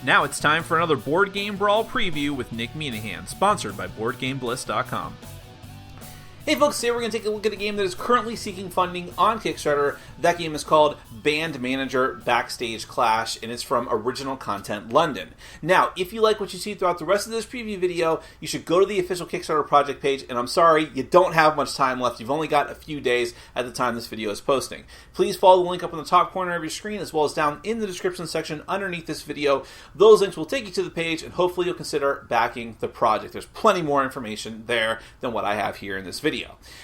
Now it's time for another Board Game Brawl preview with Nick Meanahan, sponsored by BoardGameBliss.com. Hey folks, today we're going to take a look at a game that is currently seeking funding on Kickstarter. That game is called Band Manager Backstage Clash, and it's from Original Content London. Now, if you like what you see throughout the rest of this preview video, you should go to the official Kickstarter project page, and I'm sorry, you don't have much time left. You've only got a few days at the time this video is posting. Please follow the link up in the top corner of your screen, as well as down in the description section underneath this video. Those links will take you to the page, and hopefully you'll consider backing the project. There's plenty more information there than what I have here in this video.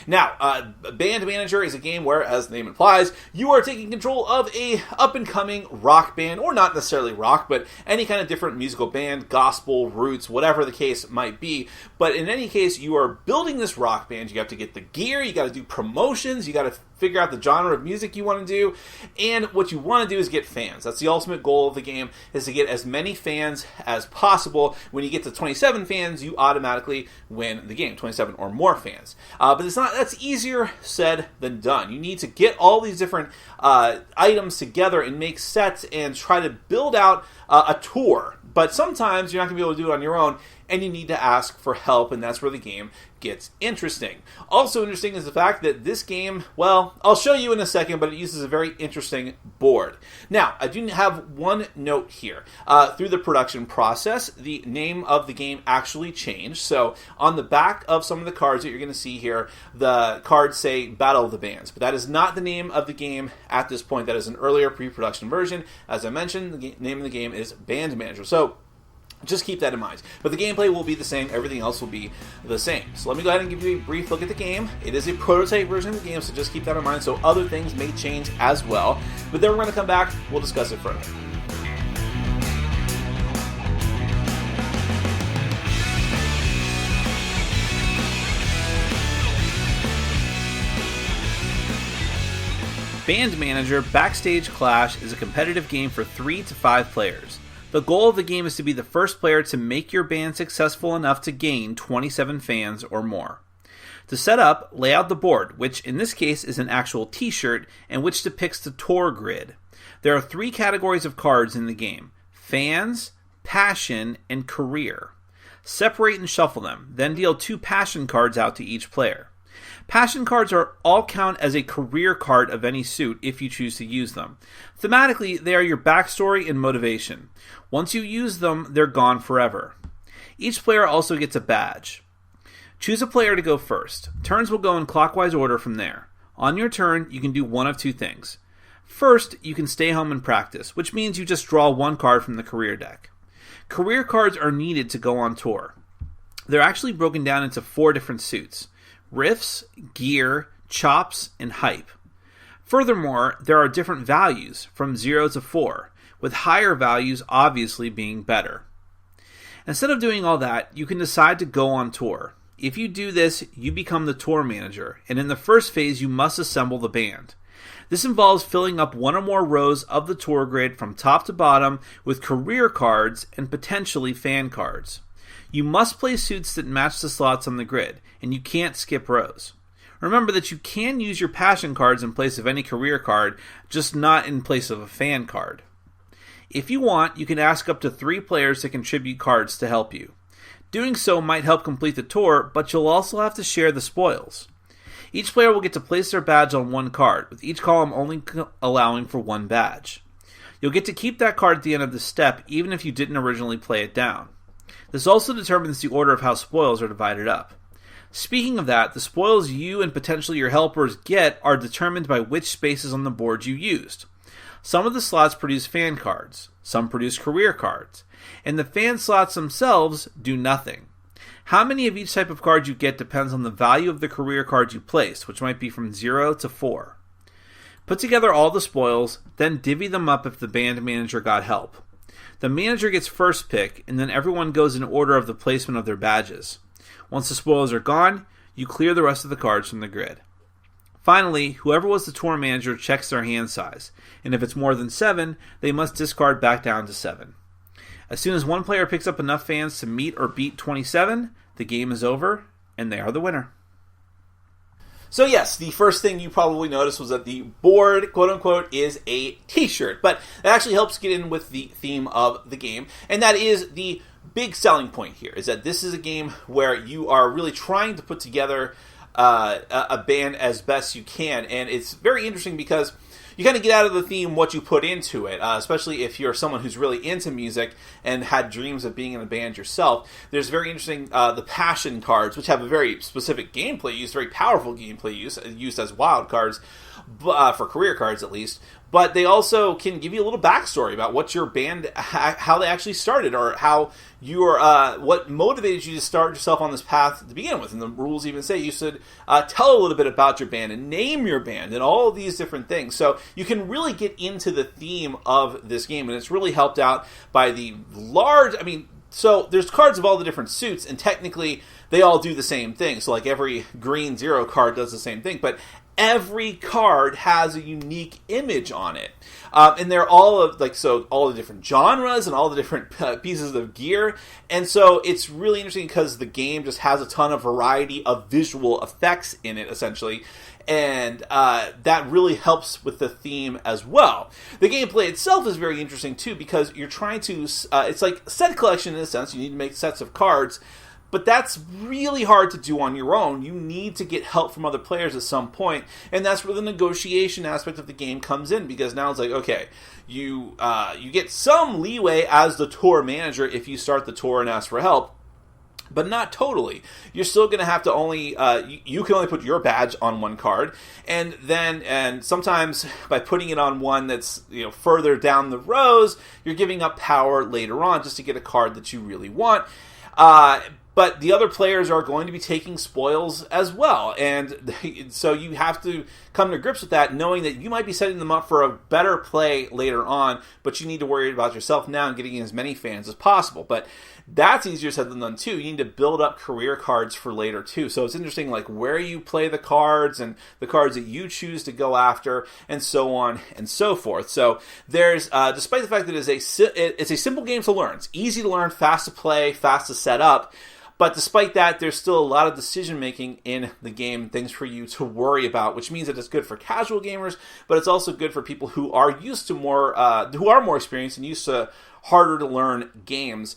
Now, Band Manager is a game where, as the name implies, you are taking control of a up-and-coming rock band, or not necessarily rock, but any kind of different musical band, gospel, roots, whatever the case might be. But in any case, you are building this rock band. You have to get the gear, you got to do promotions, you got to figure out the genre of music you want to do, and what you want to do is get fans. That's the ultimate goal of the game, is to get as many fans as possible. When you get to 27 fans, you automatically win the game, 27 or more fans. But that's easier said than done. You need to get all these different items together and make sets and try to build out a tour. But sometimes you're not going to be able to do it on your own, and you need to ask for help, and that's where the game gets interesting. Also interesting is the fact that this game, well, I'll show you in a second, but it uses a very interesting board. Now, I do have one note here. Through the production process, the name of the game actually changed. So on the back of some of the cards that you're going to see here, the cards say Battle of the Bands, but that is not the name of the game at this point. That is an earlier pre-production version. As I mentioned, the name of the game is Band Manager. So just keep that in mind. But the gameplay will be the same. Everything else will be the same. So let me go ahead and give you a brief look at the game. It is a prototype version of the game, so just keep that in mind. So other things may change as well. But then we're going to come back. We'll discuss it further. Band Manager Backstage Clash is a competitive game for 3 to 5 players. The goal of the game is to be the first player to make your band successful enough to gain 27 fans or more. To set up, lay out the board, which in this case is an actual t-shirt, and which depicts the tour grid. There are 3 categories of cards in the game: fans, passion, and career. Separate and shuffle them, then deal 2 passion cards out to each player. Passion cards all count as a career card of any suit if you choose to use them. Thematically, they are your backstory and motivation. Once you use them, they're gone forever. Each player also gets a badge. Choose a player to go first. Turns will go in clockwise order from there. On your turn, you can do one of 2 things. First, you can stay home and practice, which means you just draw 1 card from the career deck. Career cards are needed to go on tour. They're actually broken down into 4 different suits: riffs, gear, chops, and hype. Furthermore, there are different values from 0 to 4, with higher values obviously being better. Instead of doing all that, you can decide to go on tour. If you do this, you become the tour manager, and in the first phase you must assemble the band. This involves filling up 1 or more rows of the tour grid from top to bottom with career cards and potentially fan cards. You must play suits that match the slots on the grid, and you can't skip rows. Remember that you can use your passion cards in place of any career card, just not in place of a fan card. If you want, you can ask up to 3 players to contribute cards to help you. Doing so might help complete the tour, but you'll also have to share the spoils. Each player will get to place their badge on 1 card, with each column only allowing for 1 badge. You'll get to keep that card at the end of the step, even if you didn't originally play it down. This also determines the order of how spoils are divided up. Speaking of that, the spoils you and potentially your helpers get are determined by which spaces on the board you used. Some of the slots produce fan cards, some produce career cards, and the fan slots themselves do nothing. How many of each type of card you get depends on the value of the career cards you placed, which might be from 0 to 4. Put together all the spoils, then divvy them up if the band manager got help. The manager gets first pick, and then everyone goes in order of the placement of their badges. Once the spoils are gone, you clear the rest of the cards from the grid. Finally, whoever was the tour manager checks their hand size, and if it's more than 7, they must discard back down to 7. As soon as one player picks up enough fans to meet or beat 27, the game is over, and they are the winner. So yes, the first thing you probably noticed was that the board, quote unquote, is a t-shirt. But it actually helps get in with the theme of the game. And that is the big selling point here, is that this is a game where you are really trying to put together a band as best you can. And it's very interesting because you kind of get out of the theme what you put into it, especially if you're someone who's really into music and had dreams of being in a band yourself. There's very interesting, the passion cards, which have a very specific gameplay use, very powerful gameplay use, used as wild cards, for career cards at least. But they also can give you a little backstory about what your band, how they actually started, or how what motivated you to start yourself on this path to begin with. And the rules even say you should tell a little bit about your band and name your band and all of these different things. So you can really get into the theme of this game, and it's really helped out by the large, so there's cards of all the different suits, and technically they all do the same thing. So like every green 0 card does the same thing, but every card has a unique image on it. And they're all of all the different genres and all the different pieces of gear. And so it's really interesting because the game just has a ton of variety of visual effects in it, essentially. And that really helps with the theme as well. The gameplay itself is very interesting too, because you're trying to, it's like set collection in a sense. You need to make sets of cards. But that's really hard to do on your own. You need to get help from other players at some point, and that's where the negotiation aspect of the game comes in, because now it's like, okay, you get some leeway as the tour manager if you start the tour and ask for help, but not totally. You're still going to have to only, you can only put your badge on one card, and sometimes by putting it on one that's further down the rows, you're giving up power later on just to get a card that you really want. But the other players are going to be taking spoils as well. And so you have to come to grips with that, knowing that you might be setting them up for a better play later on, but you need to worry about yourself now and getting as many fans as possible. But that's easier said than done too. You need to build up career cards for later too. So it's interesting, like where you play the cards and the cards that you choose to go after, and so on and so forth. So there's, despite the fact that it's a simple game to learn, it's easy to learn, fast to play, fast to set up. But despite that, there's still a lot of decision-making in the game, things for you to worry about, which means that it's good for casual gamers, but it's also good for people who are used to who are more experienced and used to harder to learn games.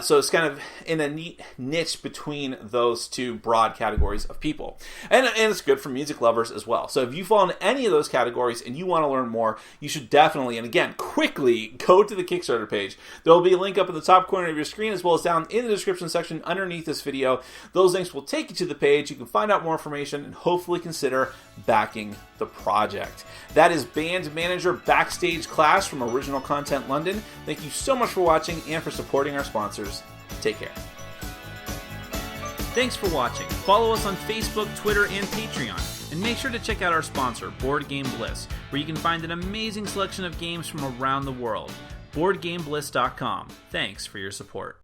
So it's kind of in a neat niche between those two broad categories of people. And it's good for music lovers as well. So if you fall in any of those categories and you want to learn more, you should definitely, and again, quickly go to the Kickstarter page. There will be a link up in the top corner of your screen, as well as down in the description section underneath this video. Those links will take you to the page. You can find out more information and hopefully consider backing the project. That is Band Manager Backstage Clash from Original Content London. Thank you so much for watching and for supporting our sponsors. Take care. Thanks for watching. Follow us on Facebook, Twitter, and Patreon. And make sure to check out our sponsor, Board Game Bliss, where you can find an amazing selection of games from around the world. BoardGameBliss.com. Thanks for your support.